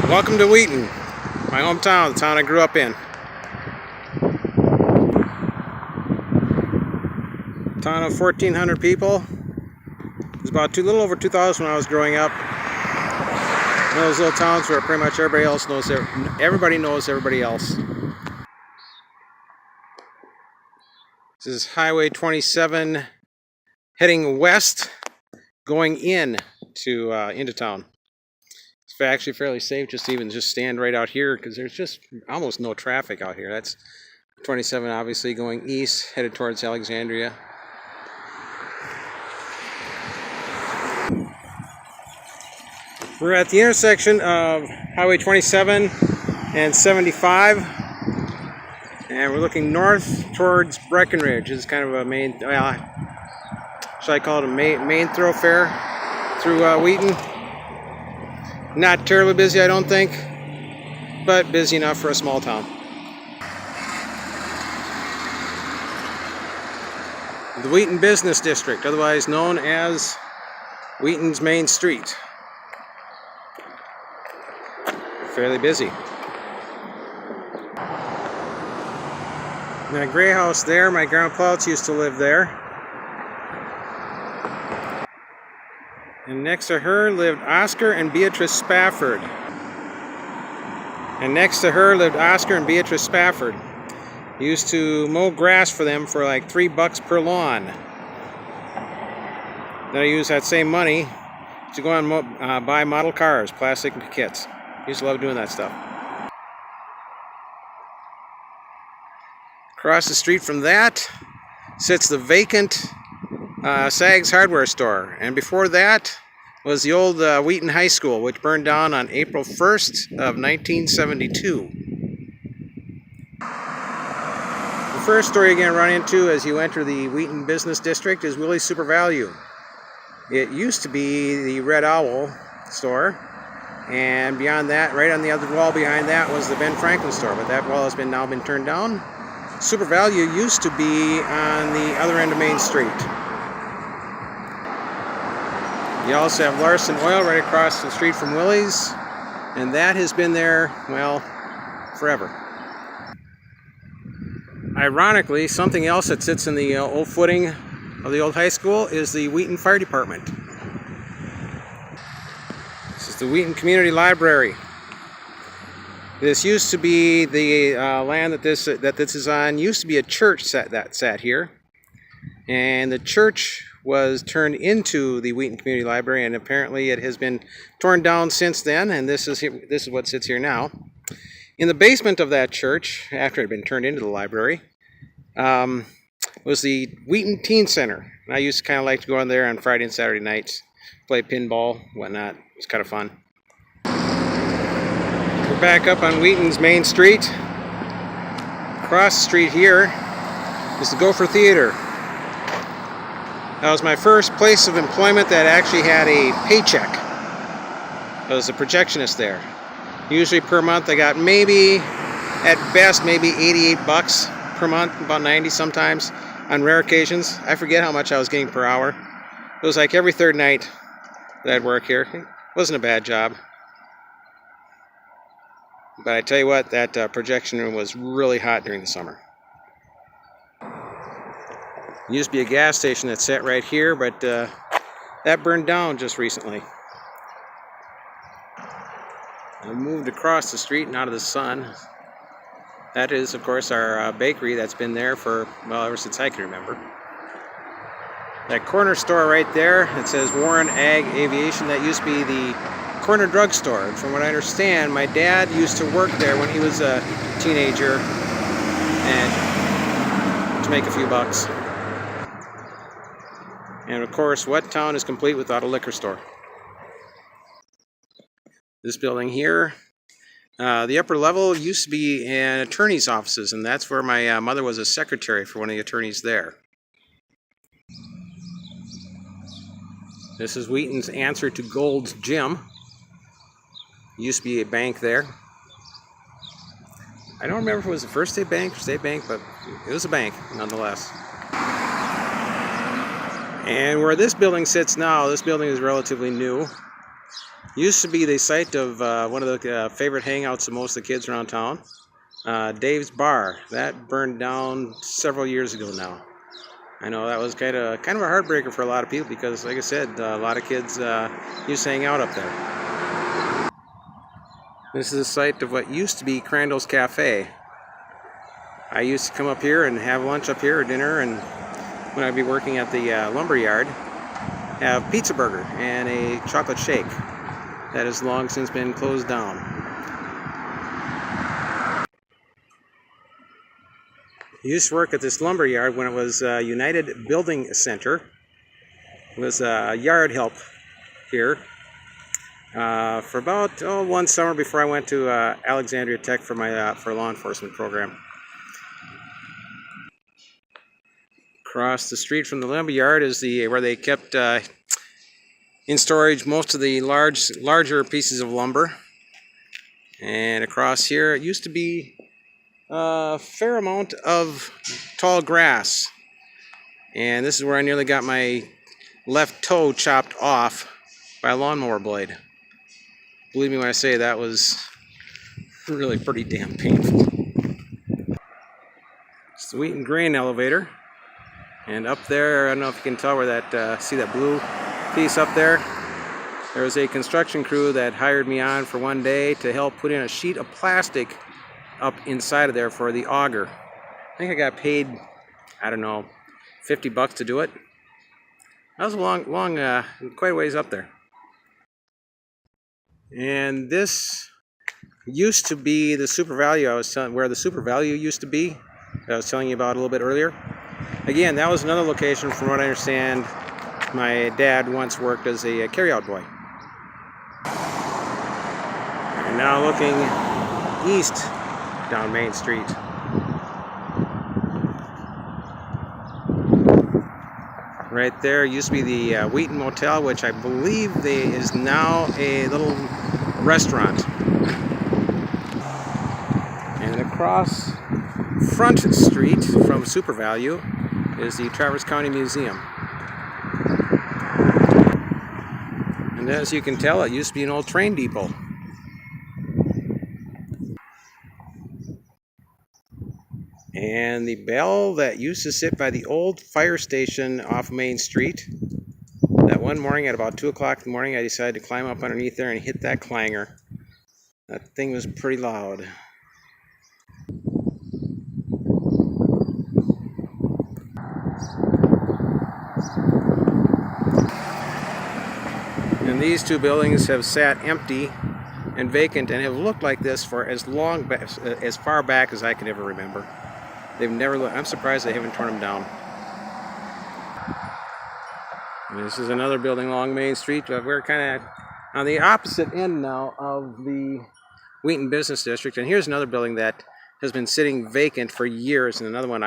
Welcome to Wheaton, my hometown, the town I grew up in. Town of 1,400 people. It was about a little over 2,000 when I was growing up. One of those little towns where pretty much everybody knows everybody else. This is Highway 27 heading west, going into town. It's actually fairly safe just to stand right out here because there's just almost no traffic out here. That's 27 obviously going east, headed towards Alexandria. We're at the intersection of Highway 27 and 75, and we're looking north towards Breckenridge. It's kind of a main, should I call it a main thoroughfare through Wheaton. Not terribly busy, I don't think, but busy enough for a small town. The Wheaton Business District, otherwise known as Wheaton's Main Street. Fairly busy. That gray house there, my grandpa used to live there. And next to her lived Oscar and Beatrice Spafford. He used to mow grass for them for like $3 per lawn. Then I used that same money to go and buy model cars, plastic kits. He used to love doing that stuff. Across the street from that sits the vacant Sags hardware store, and before that was the old Wheaton High School, which burned down on April 1st of 1972. The first store you're going to run into as you enter the Wheaton Business District is Willie's Super Value. It used to be the Red Owl store, and beyond that, right on the other wall behind that, was the Ben Franklin store, but that wall has now been turned down. Super Value used to be on the other end of Main Street. You also have Larson Oil right across the street from Willie's, and that has been there, well, forever. Ironically, something else that sits in the old footing of the old high school is the Wheaton Fire Department. This is the Wheaton Community Library. This used to be the land that this is on. Used to be a church that sat here, and the church was turned into the Wheaton Community Library, and apparently it has been torn down since then. And this is what sits here now. In the basement of that church, after it had been turned into the library, was the Wheaton Teen Center. And I used to kind of like to go in there on Friday and Saturday nights, play pinball, whatnot. It's kind of fun. We're back up on Wheaton's Main Street. Across the street here is the Gopher Theater. That was my first place of employment that actually had a paycheck. I was a projectionist there. Usually per month I got at best, maybe $88 per month, about 90 sometimes, on rare occasions. I forget how much I was getting per hour. It was like every third night that I'd work here. It wasn't a bad job. But I tell you what, that projection room was really hot during the summer. It used to be a gas station that sat right here, but that burned down just recently. I moved across the street and out of the sun. That is, of course, our bakery that's been there for, well, ever since I can remember. That corner store right there, it says Warren Ag Aviation, that used to be the corner drugstore. And from what I understand, my dad used to work there when he was a teenager and to make a few bucks. And of course, what town is complete without a liquor store? This building here, the upper level used to be an attorney's offices, and that's where my mother was a secretary for one of the attorneys there. This is Wheaton's answer to Gold's Gym. Used to be a bank there. I don't remember if it was the First State Bank or State Bank, but it was a bank nonetheless. And where this building sits now, this building is relatively new. Used to be the site of one of the favorite hangouts of most of the kids around town. Dave's Bar. That burned down several years ago now. I know that was kind of a heartbreaker for a lot of people because, like I said, a lot of kids used to hang out up there. This is the site of what used to be Crandall's Cafe. I used to come up here and have lunch up here or dinner, and when I'd be working at the lumber yard, have pizza burger and a chocolate shake. That has long since been closed down. I used to work at this lumber yard when it was United Building Center. It was yard help here for about one summer before I went to Alexandria Tech for my for law enforcement program. Across the street from the lumber yard is where they kept in storage most of the larger pieces of lumber. And across here, it used to be a fair amount of tall grass. And this is where I nearly got my left toe chopped off by a lawnmower blade. Believe me when I say that was really pretty damn painful. It's the Wheaton grain elevator. And up there, I don't know if you can tell where that, see that blue piece up there? There was a construction crew that hired me on for one day to help put in a sheet of plastic up inside of there for the auger. I think I got paid, I don't know, $50 to do it. That was a long, quite a ways up there. And this used to be the Super Value where the Super Value used to be, that I was telling you about a little bit earlier. Again, that was another location, from what I understand, my dad once worked as a carryout boy. And now looking east down Main Street. Right there used to be the Wheaton Motel, which I believe is now a little restaurant. And across Front Street from Super Value is the Traverse County Museum. And as you can tell, it used to be an old train depot. And the bell that used to sit by the old fire station off Main Street, that one morning at about 2 o'clock in the morning, I decided to climb up underneath there and hit that clanger. That thing was pretty loud. And these two buildings have sat empty and vacant and have looked like this for as far back as I can ever remember. They've never looked. I'm surprised they haven't torn them down. And this is another building along Main Street. We're kind of on the opposite end now of the Wheaton Business District. And here's another building that has been sitting vacant for years, and another one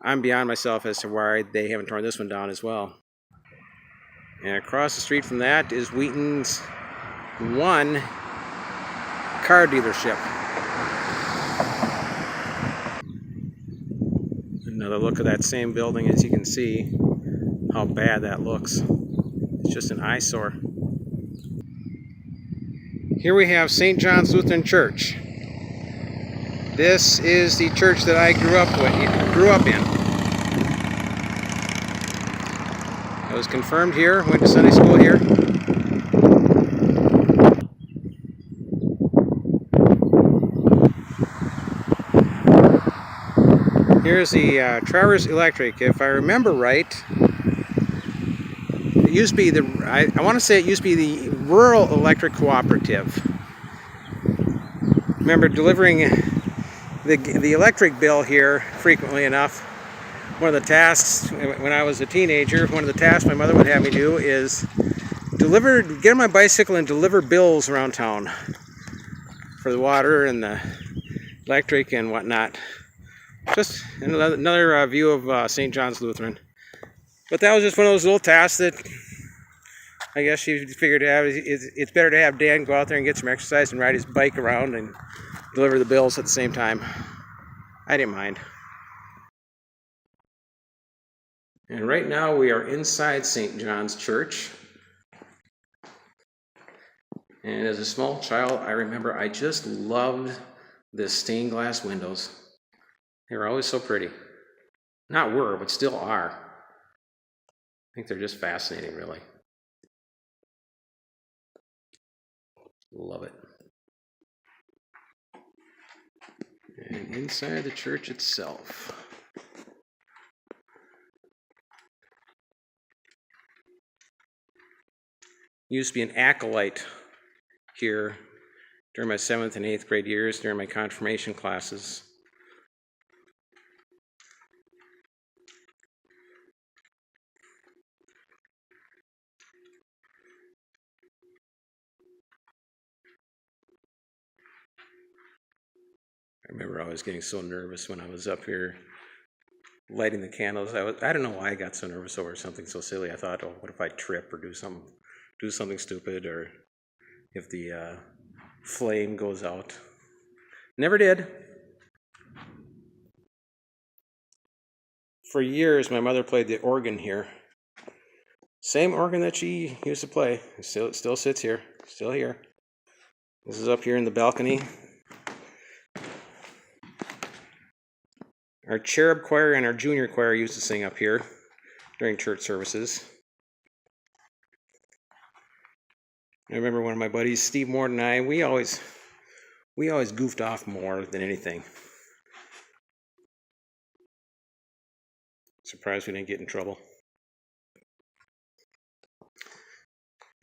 I'm beyond myself as to why they haven't torn this one down as well. And across the street from that is Wheaton's one car dealership. Another look at that same building. As you can see how bad that looks. It's just an eyesore. Here we have St. John's Lutheran Church. This is the church that I grew up in. I was confirmed here, went to Sunday school here. Here's the Traverse Electric. If I remember right, it used to be I want to say it used to be the Rural Electric Cooperative. Remember delivering the electric bill here frequently enough. One of the tasks when I was a teenager, one of the tasks my mother would have me do is get on my bicycle and deliver bills around town for the water and the electric and whatnot. Just another view of St. John's Lutheran. But that was just one of those little tasks that I guess she figured to have. It's better to have Dan go out there and get some exercise and ride his bike around and deliver the bills at the same time. I didn't mind. And right now we are inside St. John's Church. And as a small child, I remember I just loved the stained glass windows. They were always so pretty. Not were, but still are. I think they're just fascinating, really. Love it. And inside the church itself. Used to be an acolyte here during my 7th and 8th grade years, during my confirmation classes. I remember always getting so nervous when I was up here lighting the candles. I don't know why I got so nervous over something so silly. I thought, oh, what if I trip or do something stupid, or if the flame goes out. Never did. For years, my mother played the organ here. Same organ that she used to play. It still sits here. Still here. This is up here in the balcony. Our cherub choir and our junior choir used to sing up here during church services. I remember one of my buddies, Steve Morton, and I, we always goofed off more than anything. Surprised we didn't get in trouble.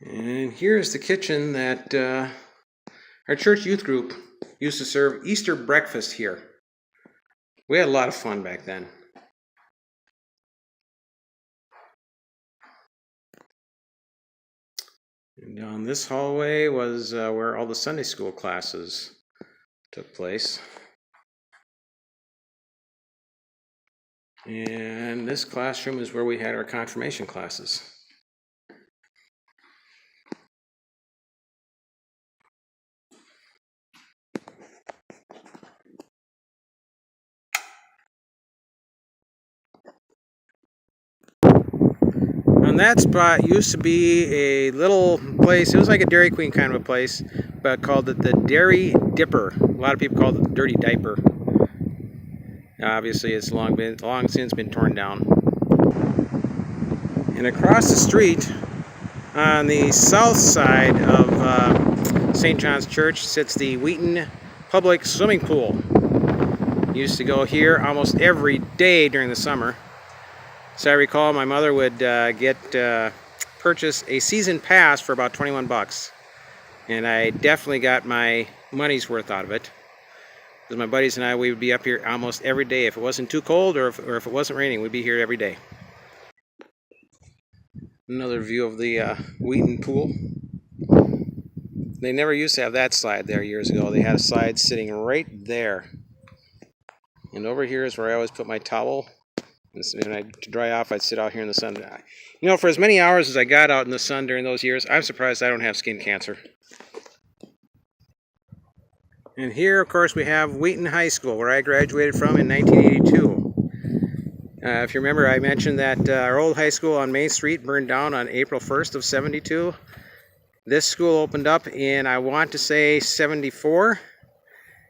And here's the kitchen that our church youth group used to serve Easter breakfast here. We had a lot of fun back then. And down this hallway was where all the Sunday school classes took place. And this classroom is where we had our confirmation classes. And that spot used to be a little place. It was like a Dairy Queen kind of a place, but called it the Dairy Dipper. A lot of people called it the Dirty Diaper. Obviously, it's long since been torn down. And across the street, on the south side of St. John's Church, sits the Wheaton Public Swimming Pool. Used to go here almost every day during the summer. So I recall my mother would purchase a season pass for about 21 bucks. And I definitely got my money's worth out of it. Because my buddies and I, we would be up here almost every day. If it wasn't too cold or if it wasn't raining, we'd be here every day. Another view of the Wheaton pool. They never used to have that slide there years ago. They had a slide sitting right there. And over here is where I always put my towel. And to dry off, I'd sit out here in the sun. You know, for as many hours as I got out in the sun during those years, I'm surprised I don't have skin cancer. And here, of course, we have Wheaton High School, where I graduated from in 1982. If you remember, I mentioned that our old high school on Main Street burned down on April 1st of 72. This school opened up in, I want to say, 74.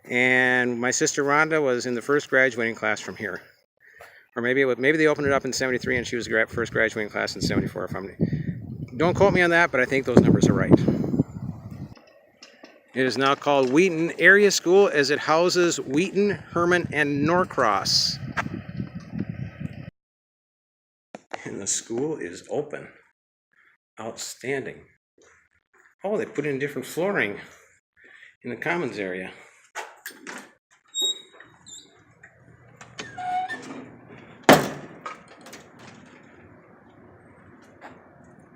And my sister Rhonda was in the first graduating class from here. Or maybe they opened it up in 73 and she was the first graduating class in 74. Don't quote me on that, but I think those numbers are right. It is now called Wheaton Area School, as it houses Wheaton, Herman, and Norcross. And the school is open. Outstanding. Oh, they put in different flooring in the commons area.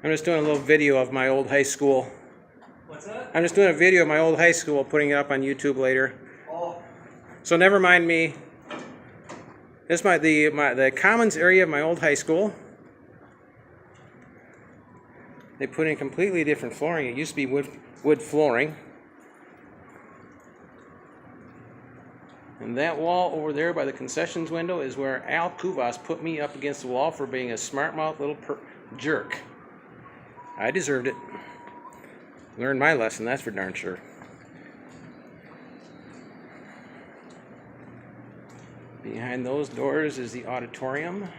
I'm just doing a little video of my old high school. What's that? I'm just doing a video of my old high school, putting it up on YouTube later. Oh. So never mind me. This is the commons area of my old high school. They put in completely different flooring. It used to be wood flooring. And that wall over there by the concessions window is where Al Kuvas put me up against the wall for being a smart-mouthed little jerk. I deserved it. Learned my lesson, that's for darn sure. Behind those doors is the auditorium.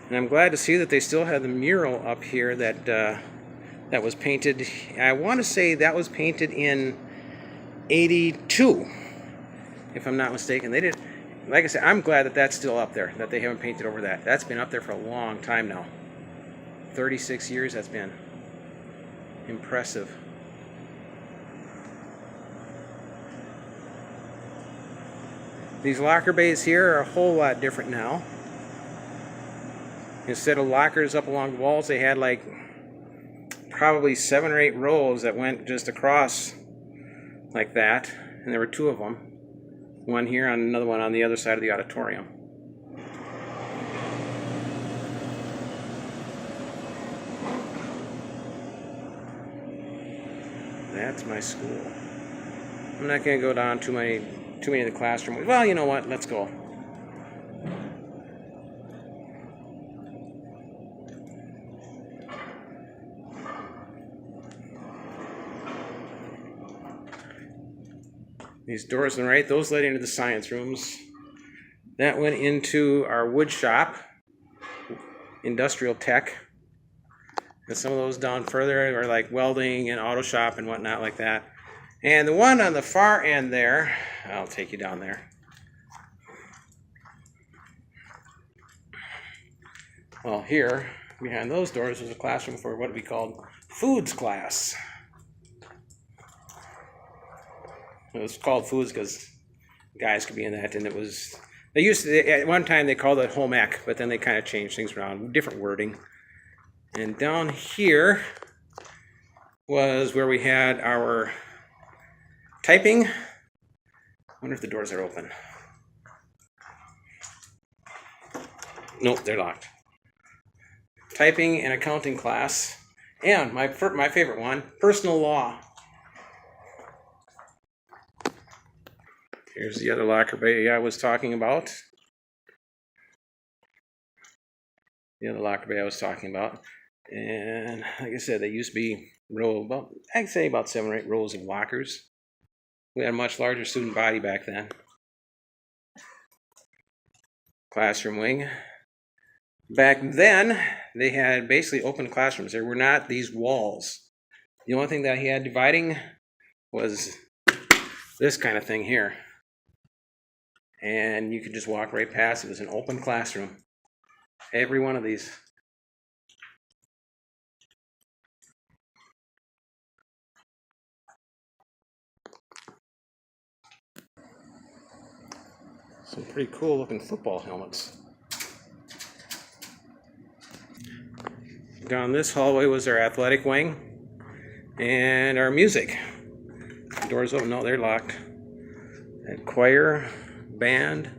And I'm glad to see that they still have the mural up here that that was painted. I want to say that was painted in '82, if I'm not mistaken. They did. Like I said, I'm glad that that's still up there, that they haven't painted over that. That's been up there for a long time now. 36 years that's been. Impressive. These locker bays here are a whole lot different now. Instead of lockers up along the walls, they had like probably 7 or 8 rows that went just across like that. And there were 2 of them. One here and another one on the other side of the auditorium. That's my school. I'm not going to go down too many of the classrooms. Well, you know what? Let's go. These doors on the right, those led into the science rooms. That went into our wood shop, industrial tech. And some of those down further are like welding and auto shop and whatnot like that. And the one on the far end there, I'll take you down there. Well, here, behind those doors, was a classroom for what we called foods class. It was called foods because guys could be in that, and it was, they used to, at one time they called it home ec, but then they kind of changed things around, different wording. And down here was where we had our typing. I wonder if the doors are open. Nope, they're locked. Typing and accounting class. And my favorite one, personal law. Here's the other locker bay I was talking about. The other locker bay I was talking about. And like I said, they used to be I'd say about 7 or 8 rows of lockers. We had a much larger student body back then. Classroom wing. Back then, they had basically open classrooms. There were not these walls. The only thing that he had dividing was this kind of thing here. And you could just walk right past. It was an open classroom. Every one of these. Some pretty cool looking football helmets. Down this hallway was our athletic wing and our music. Doors open, no, they're locked. And choir, band,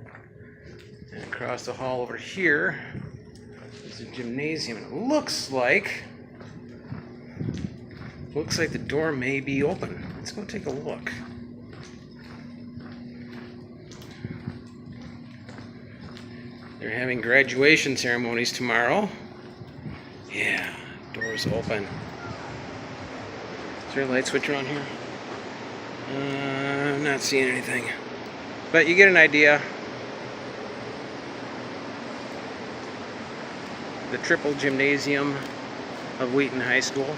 and across the hall over here is the gymnasium. It looks like the door may be open. Let's go take a look. They're having graduation ceremonies tomorrow. Yeah, doors open. Is there a light switch around here? I'm not seeing anything. But you get an idea. The triple gymnasium of Wheaton High School.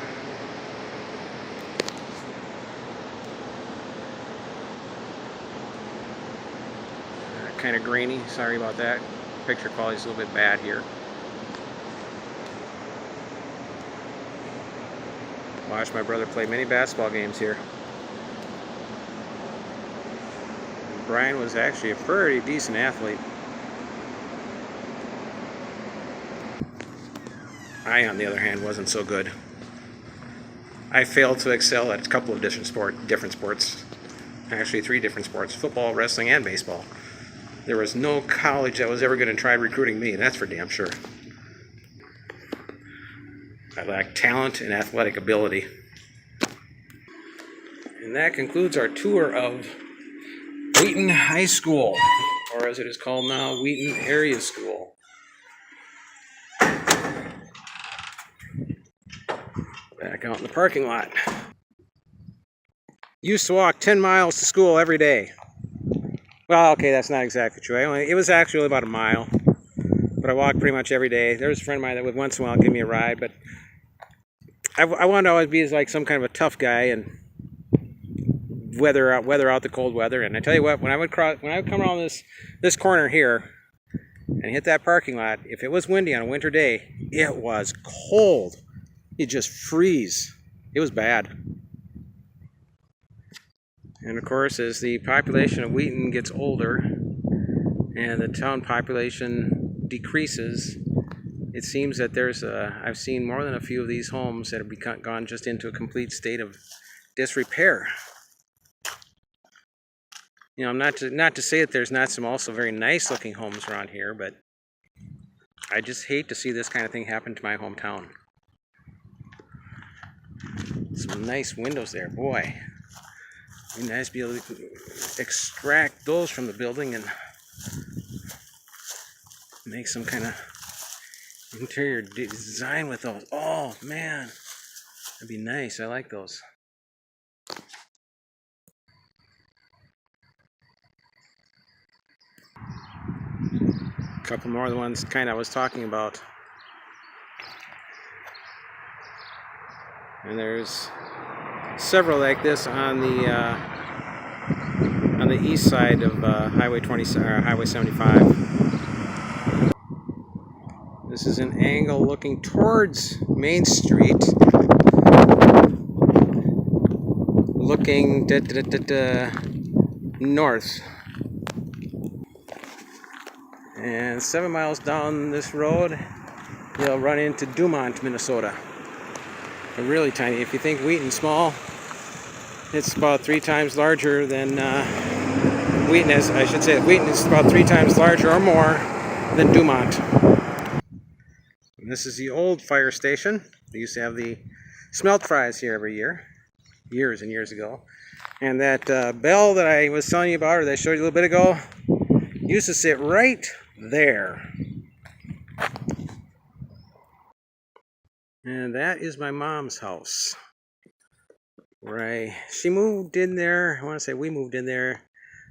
Kind of grainy, sorry about that. Picture quality's a little bit bad here. Watched my brother play many basketball games here. Brian was actually a pretty decent athlete. I, on the other hand, wasn't so good. I failed to excel at a couple of different sports. Actually, 3 different sports: football, wrestling, and baseball. There was no college that was ever going to try recruiting me, that's for damn sure. I lacked talent and athletic ability. And that concludes our tour of Wheaton High School, or as it is called now, Wheaton Area School. Back out in the parking lot. Used to walk 10 miles to school every day. Well, okay, that's not exactly true. It was actually about a mile, but I walked pretty much every day. There was a friend of mine that would once in a while give me a ride, but I wanted to always be like some kind of a tough guy and weather out the cold weather. And I tell you what, when I would come around this corner here and hit that parking lot, if it was windy on a winter day, it was cold. You just freeze. It was bad. And of course, as the population of Wheaton gets older and the town population decreases, it seems that I've seen more than a few of these homes that have gone just into a complete state of disrepair. You know, not to say that there's not some also very nice looking homes around here, but I just hate to see this kind of thing happen to my hometown. Some nice windows there, boy. It'd be nice to be able to extract those from the building and make some kind of interior design with those. Oh man, that'd be nice. I like those. A couple more of the ones kind of I was talking about. And there's several like this on the east side of Highway 20 or Highway 75. This is an angle looking towards Main Street, looking north. And 7 miles down this road, you'll run into Dumont, Minnesota. They're really tiny. If you think Wheaton's small, it's about 3 times larger than Wheaton is. I should say that Wheaton is about 3 times larger or more than Dumont. And this is the old fire station. They used to have the smelt fries here every year, years and years ago. And that bell that I was telling you about, or that I showed you a little bit ago, used to sit right there. And that is my mom's house. She moved in there, I want to say we moved in there,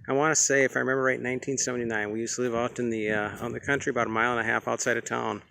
I want to say, if I remember right, 1979. We used to live out in the country, about 1.5 miles outside of town.